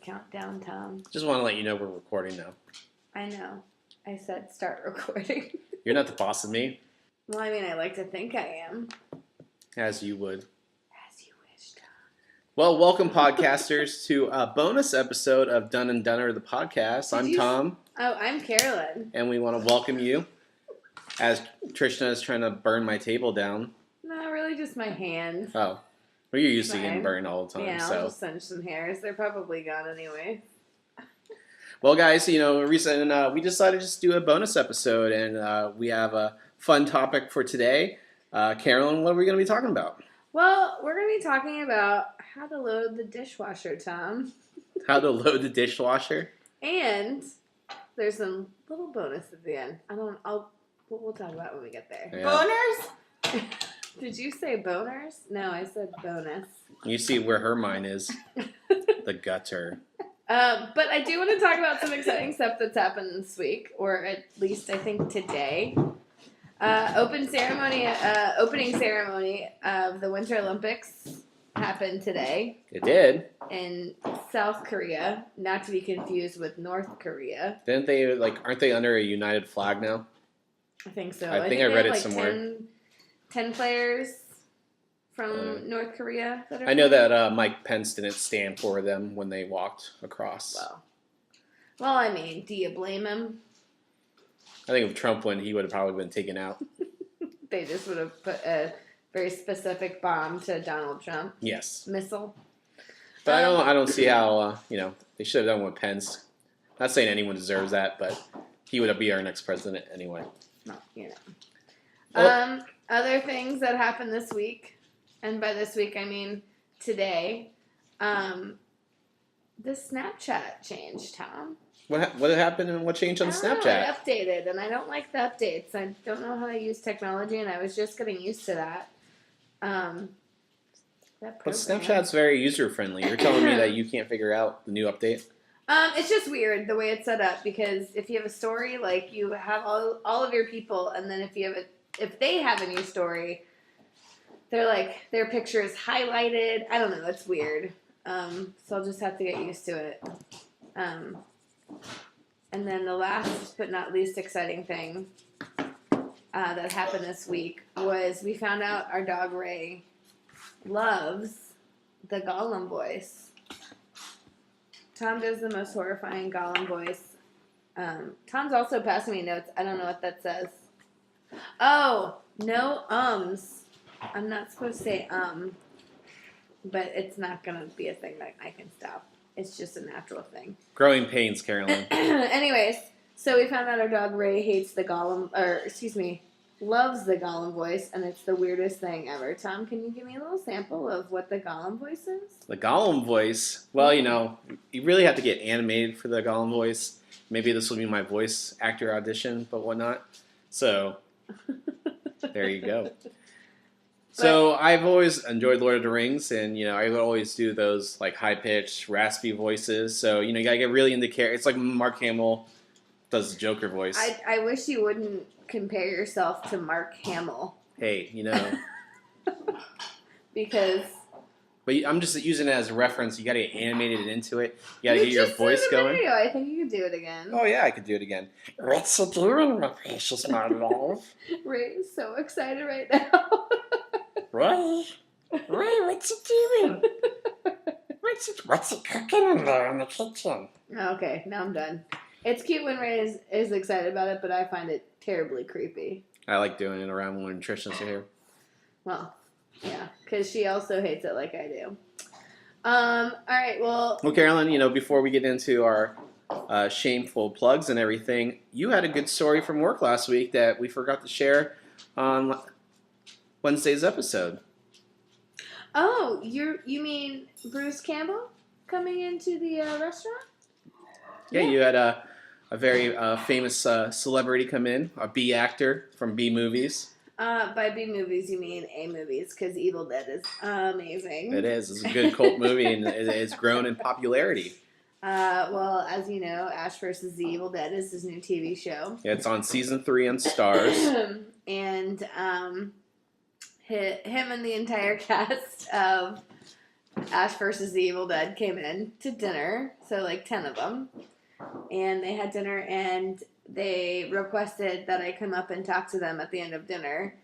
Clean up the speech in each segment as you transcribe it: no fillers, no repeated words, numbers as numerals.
countdown, Tom. Just want to let you know we're recording now. I know. I said start recording. You're not the boss of me. Well, I mean, I like to think I am. As you would. As you wish, Tom. Well, welcome, podcasters, to a bonus episode of Dunn and Dunner, the podcast. I'm Tom. Oh, I'm Carolyn. And we want to welcome you as Trishna is trying to burn my table down. No, really just my hands. Oh. Well, you're used to getting burned all the time. Yeah, so. I'll just singe some hairs. They're probably gone anyway. Well, guys, we decided to just do a bonus episode, and we have a fun topic for today. Carolyn, what are we going to be talking about? Well, we're going to be talking about how to load the dishwasher, Tom. How to load the dishwasher? And there's some little bonus at the end. We'll talk about it when we get there. Yeah. Boners? Did you say boners? No, I said bonus. You see where her mind is. The gutter. But I do want to talk about some exciting stuff that's happened this week, or at least I think today. Opening ceremony of the Winter Olympics happened today. It did. In South Korea, not to be confused with North Korea. Aren't they under a united flag now? I think so. I think I read it somewhere. 10 players from North Korea that are I know that Mike Pence didn't stand for them when they walked across. Well, I mean, do you blame him? I think if Trump won, he would have probably been taken out. They just would have put a very specific bomb to Donald Trump. Yes. Missile. But I don't see how, they should have done with Pence. Not saying anyone deserves that, but he would be our next president anyway. Well, Well, other things that happened this week, and by this week I mean today, the Snapchat changed, Tom. What happened and what changed on Snapchat? I updated, and I don't like the updates. I don't know how to use technology, and I was just getting used to that. But Snapchat's very user-friendly. You're telling me that you can't figure out the new update? It's just weird the way it's set up, because if you have a story, like, you have all of your people, and then if they have a new story, their picture is highlighted. I don't know, it's weird. So I'll just have to get used to it. And then the last but not least exciting thing that happened this week was we found out our dog Ray loves the Gollum voice. Tom does the most horrifying Gollum voice. Tom's also passing me notes. I don't know what that says. Oh, no ums. I'm not supposed to say but it's not going to be a thing that I can stop. It's just a natural thing. Growing pains, Carolyn. Anyways, so we found out our dog Ray loves the Gollum voice, and it's the weirdest thing ever. Tom, can you give me a little sample of what the Gollum voice is? The Gollum voice? Well, you really have to get animated for the Gollum voice. Maybe this will be my voice actor audition, but whatnot. So, there you go. So I've always enjoyed Lord of the Rings, and I would always do those high-pitched, raspy voices. So you gotta get really into character. It's like Mark Hamill does the Joker voice. I wish you wouldn't compare yourself to Mark Hamill. Hey, Because. But I'm just using it as a reference. You gotta get animated into it. You gotta get your voice going. Video. I think you can do it again. Oh yeah, I could do it again. What's it doing, my precious, my love? Ray is so excited right now. Ray, what's it doing? What's it cooking in there in the kitchen? Okay, now I'm done. It's cute when Ray is excited about it, but I find it terribly creepy. I like doing it around when Trishna's here. Well, yeah, because she also hates it like I do. All right, well, Carolyn, before we get into our shameful plugs and everything, you had a good story from work last week that we forgot to share on Wednesday's episode. Oh, you mean Bruce Campbell coming into the restaurant? Yeah, you had a very famous celebrity come in, a B actor from B movies. By B movies, you mean A movies, because Evil Dead is amazing. It is. It's a good cult movie, and it's grown in popularity. Well, as you know, Ash vs. the Evil Dead is his new TV show. Yeah, it's on season 3 on Starz. And him and the entire cast of Ash versus the Evil Dead came in to dinner, so like 10 of them, and they had dinner, and they requested that I come up and talk to them at the end of dinner.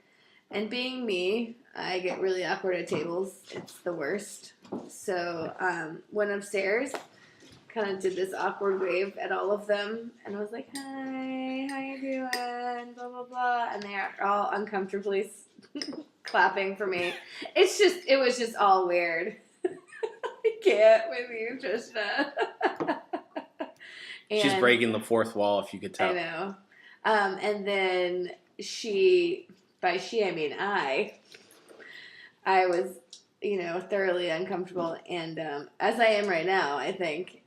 And being me, I get really awkward at tables. It's the worst. So went upstairs, kind of did this awkward wave at all of them, and I was like, "Hi, how you doing?" Blah blah blah, and they are all uncomfortably clapping for me. It was just all weird. I can't with you, Trista. She's breaking the fourth wall, if you could tell. I know. And then by she I mean I was, thoroughly uncomfortable, and as I am right now, I think.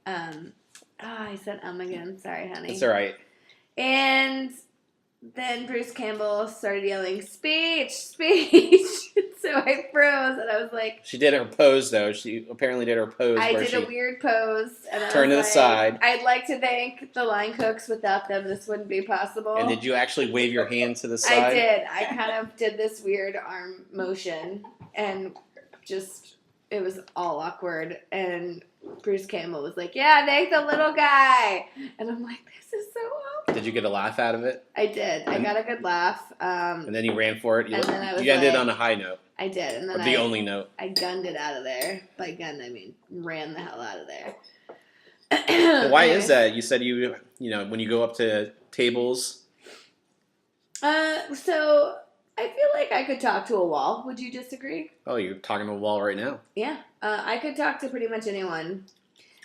I said again. Sorry, honey. It's all right. And then Bruce Campbell started yelling, "Speech, speech!" So I froze, and I was like... She did her pose, though. She apparently did her pose I where did a weird pose, and I turned to the side. I'd like to thank the line cooks. Without them, this wouldn't be possible. And did you actually wave your hand to the side? I did. I kind of did this weird arm motion, and just, it was all awkward, and Bruce Campbell was like, "Yeah, thank the little guy." And I'm like, this is so awful. Did you get a laugh out of it? I did. I got a good laugh. And then you ran for it. You then ended on a high note. I did. And then the only note. I gunned it out of there. By gunned, I mean ran the hell out of there. Why is that? You said when you go up to tables. So I feel like I could talk to a wall. Would you disagree? Oh, you're talking to a wall right now. Yeah. I could talk to pretty much anyone,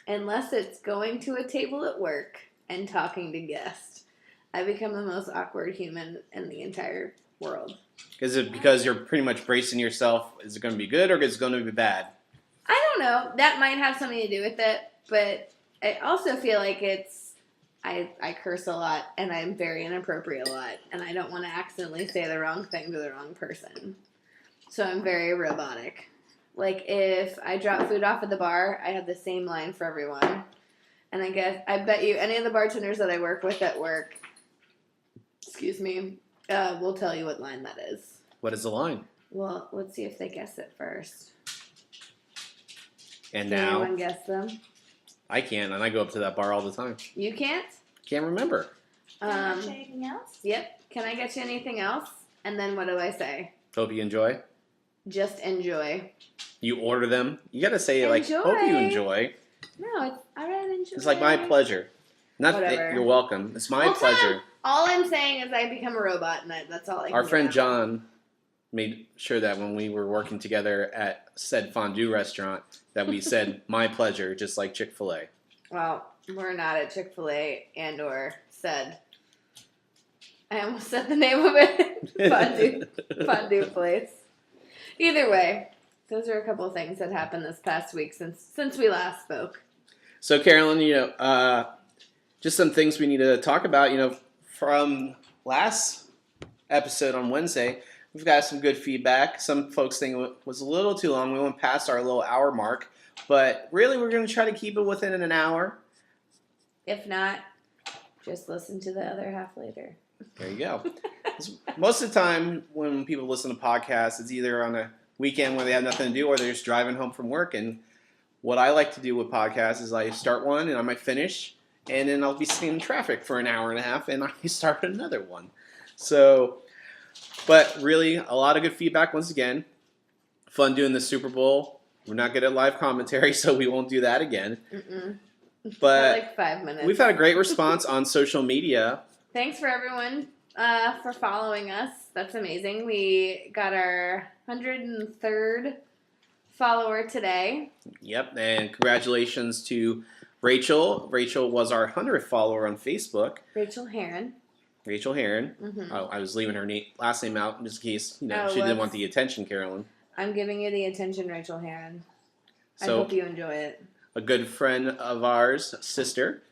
unless it's going to a table at work and talking to guests. I become the most awkward human in the entire world. Is it because you're pretty much bracing yourself? Is it going to be good or is it going to be bad? I don't know. That might have something to do with it, but I also feel like I curse a lot, and I'm very inappropriate a lot, and I don't want to accidentally say the wrong thing to the wrong person. So I'm very robotic. Like, if I drop food off at the bar, I have the same line for everyone. And I bet you any of the bartenders that I work with at work, will tell you what line that is. What is the line? Well, let's see if they guess it first. And Can now... anyone guess them? I can't, and I go up to that bar all the time. You can't? Can't remember. Can I get you anything else? Yep. Can I get you anything else? And then what do I say? Hope you enjoy. Just enjoy. You order them. You gotta say Enjoy. like, hope you enjoy. No, it's all right. Enjoy. It's like my pleasure. Not Whatever. you're welcome. It's my pleasure. All I'm saying is I become a robot, and that's all I can Our do friend now. John made sure that when we were working together at said fondue restaurant, that we said my pleasure, just like Chick-fil-A. Well, we're not at Chick-fil-A and or said. I almost said the name of it. Fondue place. Either way, those are a couple of things that happened this past week since we last spoke. So, Carolyn, just some things we need to talk about. From last episode on Wednesday, we've got some good feedback. Some folks think it was a little too long. We went past our little hour mark. But really, we're going to try to keep it within an hour. If not, just listen to the other half later. There you go. Most of the time, when people listen to podcasts, it's either on a weekend where they have nothing to do or they're just driving home from work. And what I like to do with podcasts is I start one and I might finish, and then I'll be sitting in traffic for an hour and a half, and I start another one. So, but really, a lot of good feedback once again. Fun doing the Super Bowl. We're not good at live commentary, so we won't do that again. But like 5 minutes. We've had a great response on social media. Thanks for everyone for following us. That's amazing. We got our 103rd follower today. Yep, and congratulations to Rachel. Rachel was our 100th follower on Facebook. Rachel Heron. Mm-hmm. Oh, I was leaving her last name out just in case she whoops. didn't want the attention, Carolyn. I'm giving you the attention, Rachel Heron. I So, hope you enjoy it. A good friend of ours, sister,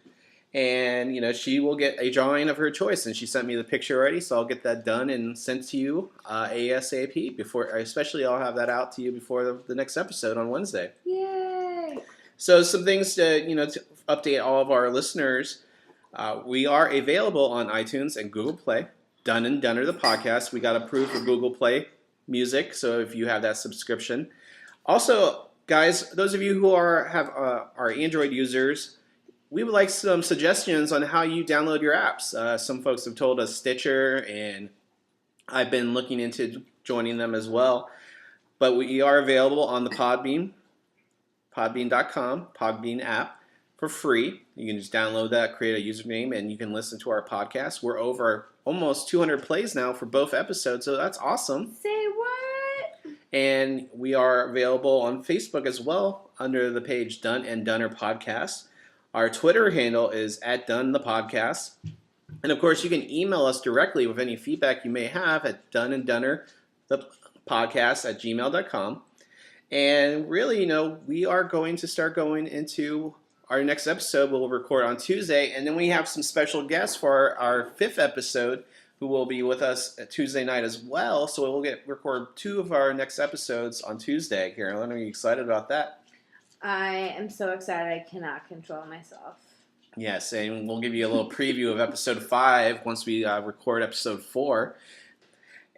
and she will get a drawing of her choice, and she sent me the picture already, so I'll get that done and sent to you ASAP. Especially I'll have that out to you before the next episode on Wednesday. Yay! So some things to to update all of our listeners. We are available on iTunes and Google Play. Dunn and Dunner, the podcast. We got approved for Google Play Music, so if you have that subscription. Also, guys, those of you who are Android users, we would like some suggestions on how you download your apps. Some folks have told us Stitcher, and I've been looking into joining them as well. But we are available on the Podbean.com, Podbean app, for free. You can just download that, create a username, and you can listen to our podcast. We're over almost 200 plays now for both episodes, so that's awesome. Say what? And we are available on Facebook as well under the page Dunn and Dunner Podcast. Our Twitter handle is @DunnThePodcast. And of course, you can email us directly with any feedback you may have at dunnanddunnerthepodcast@gmail.com. And really, we are going to start going into our next episode. We'll record on Tuesday, and then we have some special guests for our 5th episode who will be with us at Tuesday night as well. So we'll record 2 of our next episodes on Tuesday. Carolyn, are you excited about that? I am so excited I cannot control myself. Yes, and we'll give you a little preview of episode 5 once we record episode 4.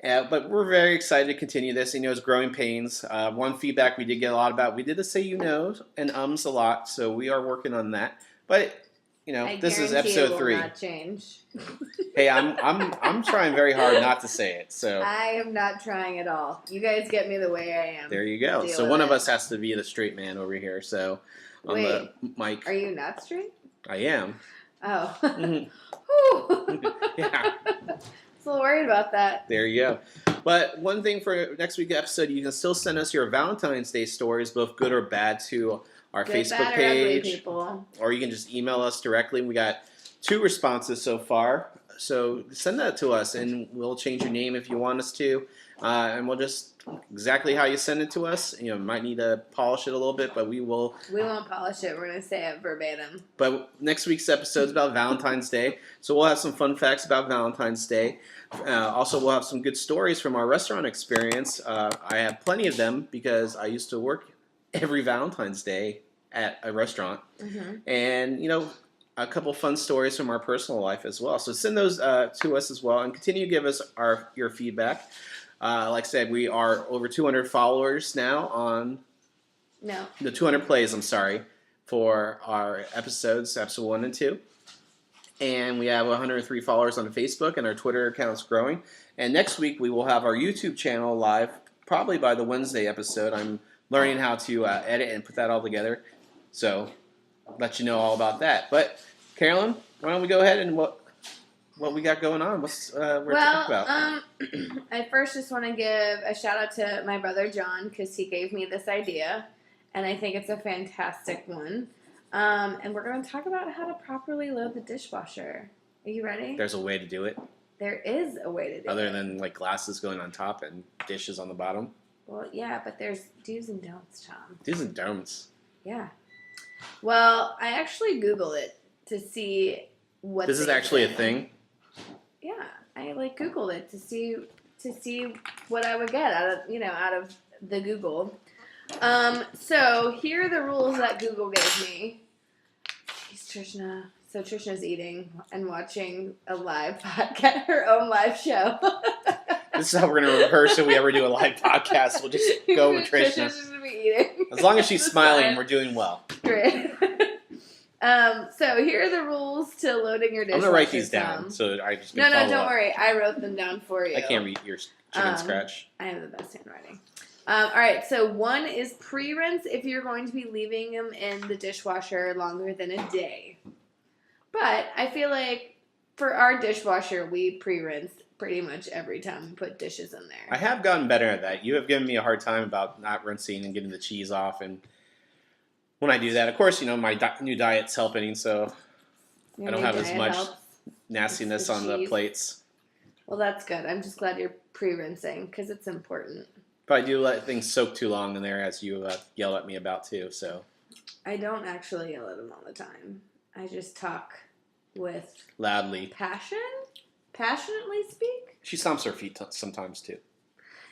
But we're very excited to continue this. It's growing pains. One feedback we did get a lot about, we did the say and ums a lot, so we are working on that. But this is episode 3. It will not change. Hey, I'm trying very hard not to say it. So I am not trying at all. You guys get me the way I am. There you go. Deal So with one of it. us has to be the straight man over here. So on Wait, the mic, are you not straight? I am. Oh. Mhm. Whew. Yeah. So worried about that. There you go. But one thing for next week's episode, you can still send us your Valentine's Day stories, both good or bad, to our Good, Facebook bad, or ugly page. people. Or you can just email us directly. We got 2 responses so far. So send that to us, and we'll change your name if you want us to. And we'll just, exactly how you send it to us. Might need to polish it a little bit, but we will. We won't polish it. We're going to say it verbatim. But next week's episode is about Valentine's Day. So we'll have some fun facts about Valentine's Day. Also, we'll have some good stories from our restaurant experience. I have plenty of them because I used to work every Valentine's Day at a restaurant. Mm-hmm. And, a couple fun stories from our personal life as well. So send those to us as well, and continue to give us your feedback. Like I said, we are over 200 followers now on the 200 plays, for our episodes, episode 1 and 2. And we have 103 followers on Facebook, and our Twitter account's growing. And next week, we will have our YouTube channel live, probably by the Wednesday episode. I'm learning how to edit and put that all together. So I'll let you know all about that. But Carolyn, why don't we go ahead and what we got going on? What's we're talking about? I first just want to give a shout out to my brother John because he gave me this idea, and I think it's a fantastic one. And we're going to talk about how to properly load the dishwasher. Are you ready? There's a way to do it. There is a way to do it. Other than like glasses going on top and dishes on the bottom. Well, yeah, but there's do's and don'ts, Tom. Do's and don'ts. Yeah. Well, I actually Googled it to see what. This is actually a thing. Yeah, I Googled it to see what I would get out of the Google. So here are the rules that Google gave me. Jeez, Trishna. So Trishna's eating and watching a live podcast, her own live show. This is how we're going to rehearse if we ever do a live podcast. We'll just go with Trishna. Trishna's just going to be eating. As long as she's That's smiling, fine. we're doing well. Great. So here are the rules to loading your dishwasher. I'm going to write these Tom. down so I just No, can follow don't up. worry. I wrote them down for you. I can't read your chicken scratch. I have the best handwriting. All right, so 1 is pre-rinse if you're going to be leaving them in the dishwasher longer than a day. But I feel like for our dishwasher, we pre-rinse pretty much every time we put dishes in there. I have gotten better at that. You have given me a hard time about not rinsing and getting the cheese off. And when I do that, of course, my new diet's helping, so Your I don't new have as diet much helps. nastiness It's the on the cheese. plates. Well, that's good. I'm just glad you're pre-rinsing because it's important. But I do let things soak too long in there, as you yell at me about too. So I don't actually yell at them all the time. I just talk with loudly. passionately speak. She stomps her feet sometimes too.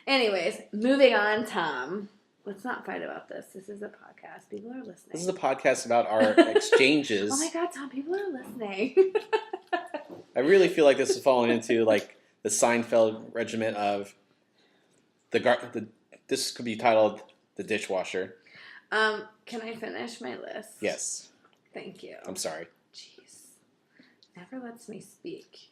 Anyways, moving on, Tom. Let's not fight about this. This is a podcast. People are listening. This is a podcast about our exchanges. Oh my God, Tom! People are listening. I really feel like this is falling into like the Seinfeld regiment of this could be titled The Dishwasher. Can I finish my list? Yes. Thank you. I'm sorry. Jeez. Never lets me speak.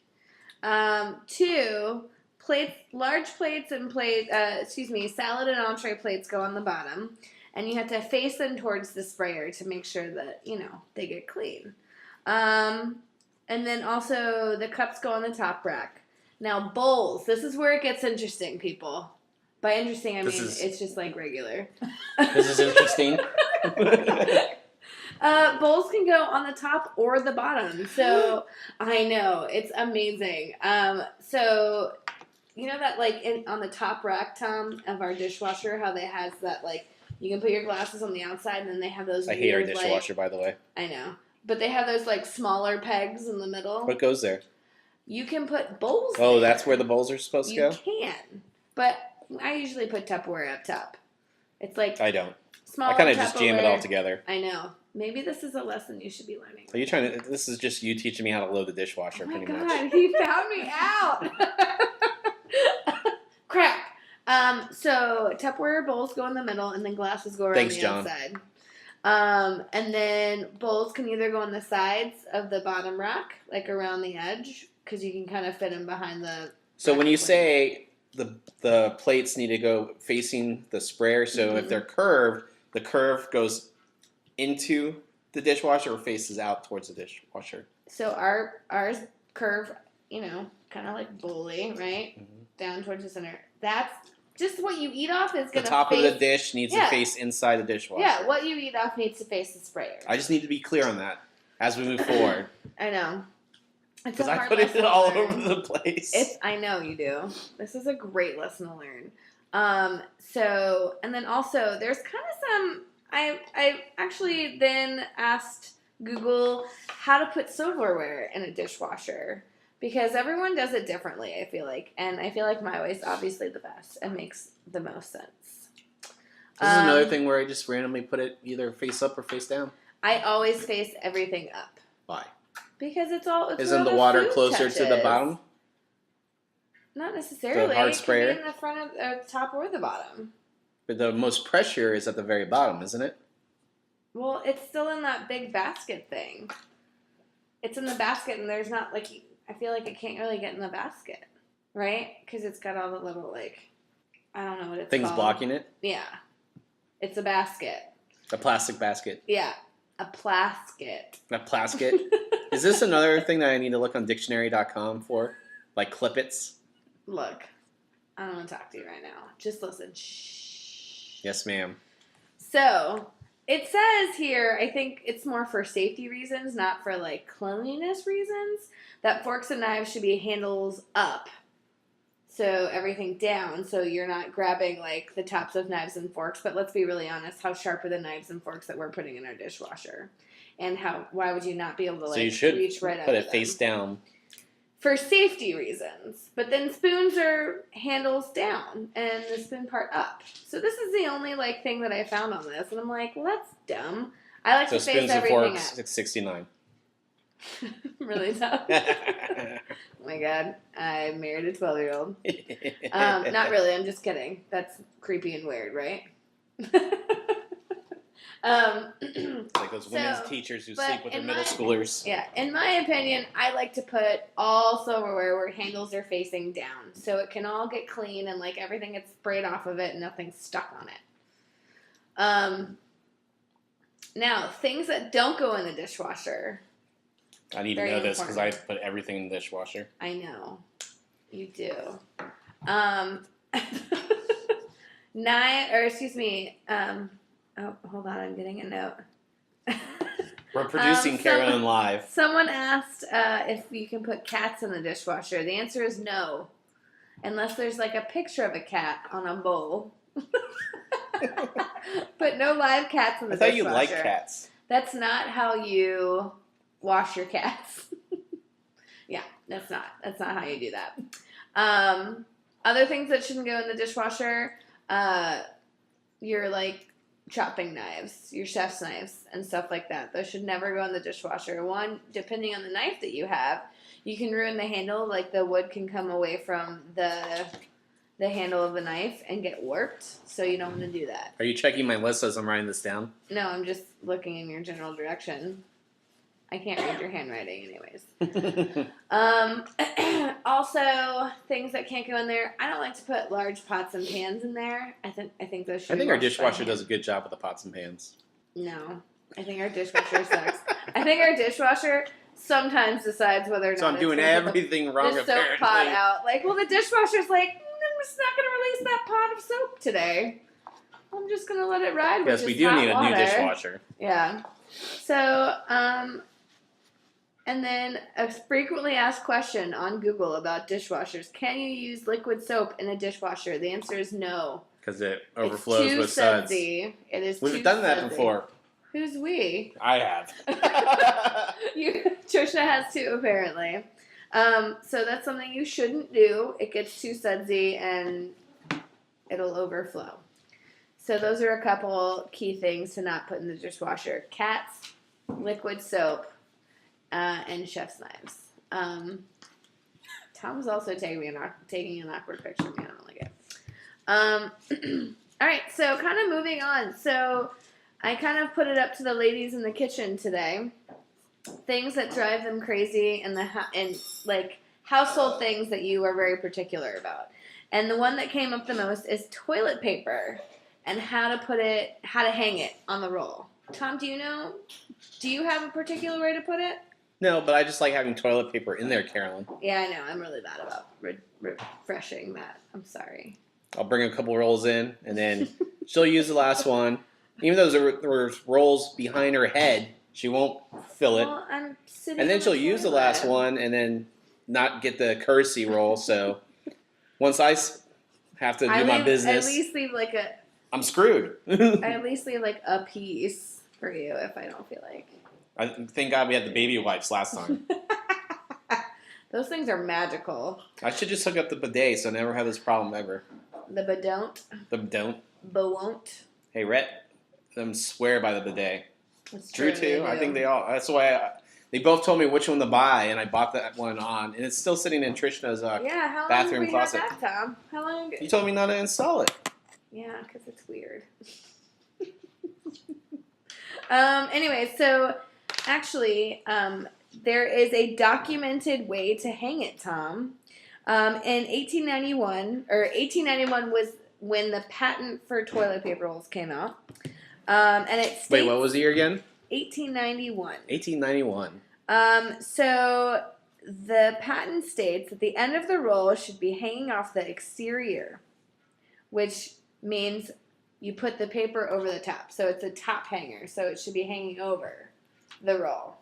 2, plates, large plates and salad and entree plates go on the bottom. And you have to face them towards the sprayer to make sure that, they get clean. And then also the cups go on the top rack. Now, bowls. This is where it gets interesting, people. By interesting, I mean it's just like regular. This is interesting. Bowls can go on the top or the bottom. So, I know. It's amazing. So, you know that, like, on the top rack, Tom, of our dishwasher, how they has that, like, you can put your glasses on the outside, and then they have those I hate our dishwasher, by the way. I know. But they have those, like, smaller pegs in the middle. What goes there? You can put bowls Oh, there. that's where the bowls are supposed to go? You can. But I usually put Tupperware up top. It's like I don't. Smaller I kind of just jam it all Tupperware. together. I know. Maybe this is a lesson you should be learning. Are you trying to? This is just you teaching me how to load the dishwasher, Oh my pretty God, much. he found me out. Crap. So Tupperware bowls go in the middle, and then glasses go around the outside. And then bowls can either go on the sides of the bottom rack, like around the edge, because you can kind of fit them behind the. So when you say the plates need to go facing the sprayer, so if they're curved, the curve goes into the dishwasher or faces out towards the dishwasher. So ours curve, kind of like bowly, right? Mm-hmm. Down towards the center. That's just what you eat off is going to The top of the dish needs to face inside the dishwasher. Yeah, what you eat off needs to face the sprayer. I just need to be clear on that as we move forward. I know. Because I put it all over the place. I know you do. This is a great lesson to learn. And then also, there's kind of some. I actually then asked Google how to put silverware in a dishwasher because everyone does it differently. I feel like, and I feel like my way is obviously the best and makes the most sense. This is another thing where I just randomly put it either face up or face down. I always face everything up. Why? Because isn't the water closer to the bottom? Not necessarily. The hard sprayer? It can be in the front of the top or the bottom. But the most pressure is at the very bottom, isn't it? Well, it's still in that big basket thing. It's in the basket, and there's not, like, I feel like it can't really get in the basket, right? Because it's got all the little, I don't know what it's Things called. blocking it? Yeah. It's a basket. A plastic basket. Yeah. A plasket. A plasket? Is this another thing that I need to look on dictionary.com for? Like clippets? Look, I don't want to talk to you right now. Just listen. Shh. Yes, ma'am. So, it says here, I think it's more for safety reasons, not for, cleanliness reasons, that forks and knives should be handles up. So, everything down, so you're not grabbing, the tops of knives and forks. But let's be really honest, how sharp are the knives and forks that we're putting in our dishwasher? And why would you not be able to, you should reach right up put to it face down. For safety reasons. But then spoons are handles down and the spoon part up. So this is the only, thing that I found on this. And I'm like, well, that's dumb. I like to face everything up. So spoons and forks, $6.69. Really tough. Oh my God. I married a 12-year-old. Not really. I'm just kidding. That's creepy and weird, right? Like those women's teachers who sleep with their middle schoolers. Yeah, in my opinion, I like to put all silverware where handles are facing down, so it can all get clean and everything gets sprayed off of it and nothing's stuck on it. Now things that don't go in the dishwasher. I need to know this because I put everything in the dishwasher. I know, you do. Oh, hold on, I'm getting a note. We're producing Carolyn live. Someone asked if you can put cats in the dishwasher. The answer is no. Unless there's a picture of a cat on a bowl. But no live cats in the dishwasher. I thought you liked cats. That's not how you wash your cats. Yeah, that's not how you do that. Other things that shouldn't go in the dishwasher, your chopping knives, your chef's knives, and stuff like that. Those should never go in the dishwasher. One, depending on the knife that you have, you can ruin the handle. The wood can come away from the the handle of a knife and get warped, so you don't want to do that. Are you checking my list as I'm writing this down? No, I'm just looking in your general direction. I can't read your handwriting anyways. Also, things that can't go in there. I don't like to put large pots and pans in there. I think those should I be think our washed by dishwasher hand. does a good job with the pots and pans. No. I think our dishwasher sucks. I think our dishwasher sometimes decides whether or not So I'm it's doing gonna put everything wrong, the soap apparently. pot out. Like, well, the dishwasher's like, I'm just not going to release that pot of soap today. I'm just going to let it ride with Yes, just we do hot need a water. new dishwasher. Yeah. So, and then a frequently asked question on Google about dishwashers. Can you use liquid soap in a dishwasher? The answer is no. Because it overflows it's with suds. sudsy. It is too We've done that sudsy. before. Who's we? I have. Trisha has too, apparently. So that's something you shouldn't do. It gets too sudsy and it'll overflow. So those are a couple key things to not put in the dishwasher. Cats, liquid soap, and chef's knives. Tom's also taking an awkward picture of me. I don't like it. All right, so kind of moving on. So I kind of put it up to the ladies in the kitchen today. Things that drive them crazy and like household things that you are very particular about. And the one that came up the most is toilet paper and how to hang it on the roll. Tom, do you know? Do you have a particular way to put it? No, but I just like having toilet paper in there, Carolyn. Yeah, I know. I'm really bad about refreshing that. I'm sorry. I'll bring a couple rolls in, and then she'll use the last one. Even though there were rolls behind her head, she won't fill it. Well, I'm sitting And then on she'll use the last toilet. one and then not get the courtesy roll. So once I have to do my business, At least leave like I'm screwed. I at least leave like a piece for you if I don't feel like. Thank God we had the baby wipes last time. Those things are magical. I should just hook up the bidet so I never have this problem ever. The badon't. The don't. Won't. Hey, Rhett, them swear by the bidet. It's Drew true, too. they I do. think they all. That's why they both told me which one to buy, and I bought that one on, and it's still sitting in Trishna's Yeah, how long bathroom have we closet. had that, Tom? How long? You told me not to install it. Yeah, because it's weird. Anyway, so actually, there is a documented way to hang it, Tom. In 1891 was when the patent for toilet paper rolls came out. And it states, Wait, what was the year again? 1891. 1891. So the patent states that the end of the roll should be hanging off the exterior, which means you put the paper over the top. So it's a top hanger. So it should be hanging over the roll.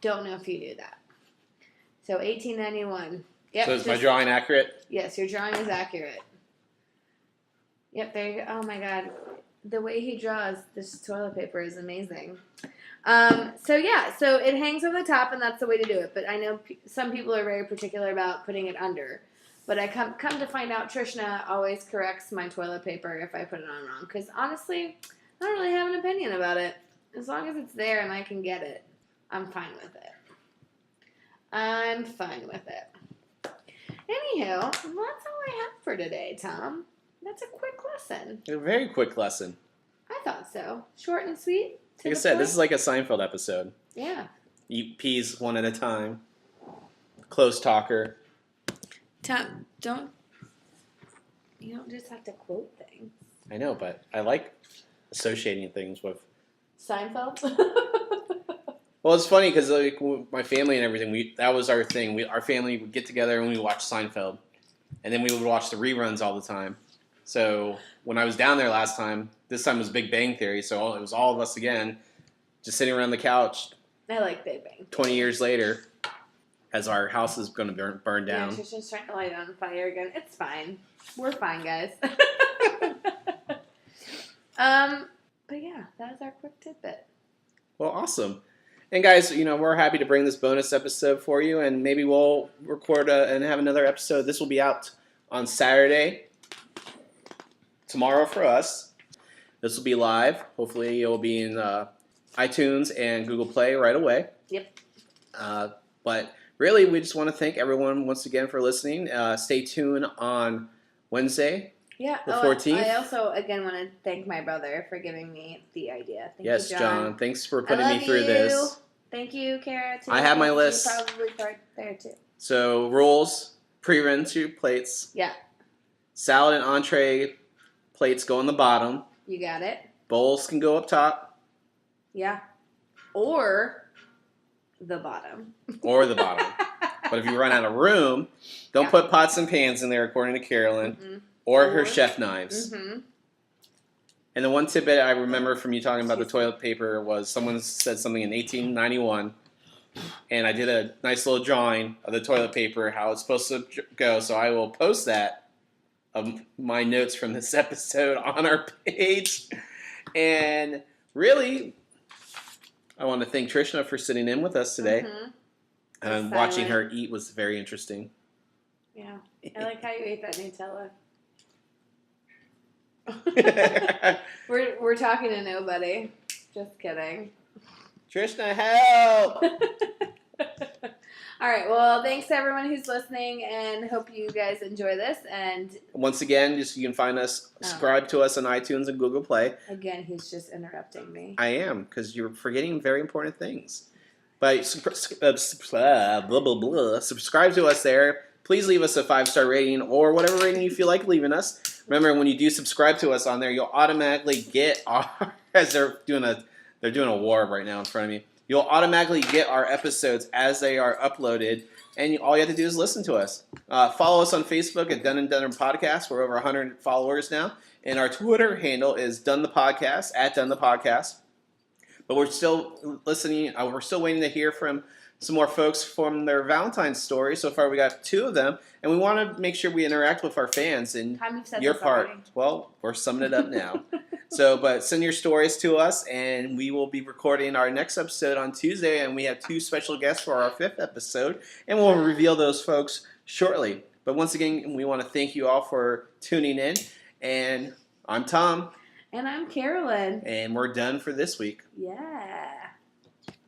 Don't know if you knew that. So 1891. Yep, So is my drawing accurate? Yes, your drawing is accurate. Yep, there you go. Oh my God. The way he draws this toilet paper is amazing. So it hangs on the top, and that's the way to do it. But I know some people are very particular about putting it under. But I come to find out, Trishna always corrects my toilet paper if I put it on wrong. Because honestly, I don't really have an opinion about it. As long as it's there and I can get it, I'm fine with it. Anywho, that's all I have for today, Tom. That's a quick lesson. A very quick lesson. I thought so. Short and sweet. Like I said, this is like a Seinfeld episode. Yeah. Eat peas one at a time. Close talker. Tom, you don't just have to quote things. I know, but I like associating things with. Seinfeld? Well, it's funny because like my family and everything, that was our thing. Our family would get together and we would watch Seinfeld, and then we would watch the reruns all the time. So when I was down there last time, this time was Big Bang Theory, so it was all of us again, just sitting around the couch. I like Big Bang. 20 years later, as our house is going to burn down. Yeah, she's just trying to light it on fire again. It's fine. We're fine, guys. But yeah, that was our quick tidbit. Well, awesome. And guys, we're happy to bring this bonus episode for you, and maybe we'll record and have another episode. This will be out on Saturday, tomorrow for us. This will be live. Hopefully it will be in iTunes and Google Play right away. Yep. But really, we just want to thank everyone once again for listening. Stay tuned on Wednesday. Yeah. The 14th? I also, again, want to thank my brother for giving me the idea. Thank Yes, you, John. Thanks for I putting love me through you. this. Thank you, Kara. Too. I have my You list. probably part there, too. So, rules, pre-rinse your plates. Yeah. Salad and entree plates go on the bottom. You got it. Bowls can go up top. Yeah. Or the bottom. Or the bottom. But if you run out of room, don't put pots and pans in there, according to Carolyn, or her chef knives. Mm-hmm. And the one tidbit I remember from you talking about the toilet paper was someone said something in 1891, and I did a nice little drawing of the toilet paper, how it's supposed to go. So I will post that of my notes from this episode on our page. And really, I want to thank Trishna for sitting in with us today. Mm-hmm. And watching her eat was very interesting. Yeah. I like how you ate that Nutella. We're talking to nobody. Just kidding. Trishna, help! All right. Well, thanks to everyone who's listening, and hope you guys enjoy this. And once again, just you can find us, subscribe to us on iTunes and Google Play. Again, he's just interrupting me. I am, because you're forgetting very important things. But subscribe to us there. Please leave us a 5-star rating or whatever rating you feel like leaving us. Remember, when you do subscribe to us on there, you'll automatically get our as they're doing a war right now in front of me. You'll automatically get our episodes as they are uploaded, and all you have to do is listen to us. Follow us on Facebook at Dunn and Dunn Podcast. We're over 100 followers now, and our Twitter handle is Dunn the Podcast at Dunn the Podcast. But we're still listening. We're still waiting to hear from some more folks from their Valentine's story. So far, we got 2 of them, and we want to make sure we interact with our fans. And your part. Already. Well, we're summing it up now. But send your stories to us, and we will be recording our next episode on Tuesday. And we have 2 special guests for our 5th episode, and we'll reveal those folks shortly. But once again, we want to thank you all for tuning in. And I'm Tom. And I'm Carolyn. And we're done for this week. Yeah.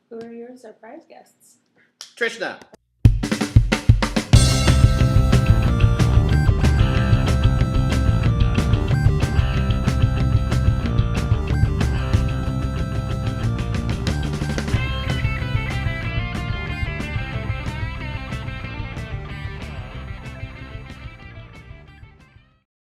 Who are your surprise guests? Trishna.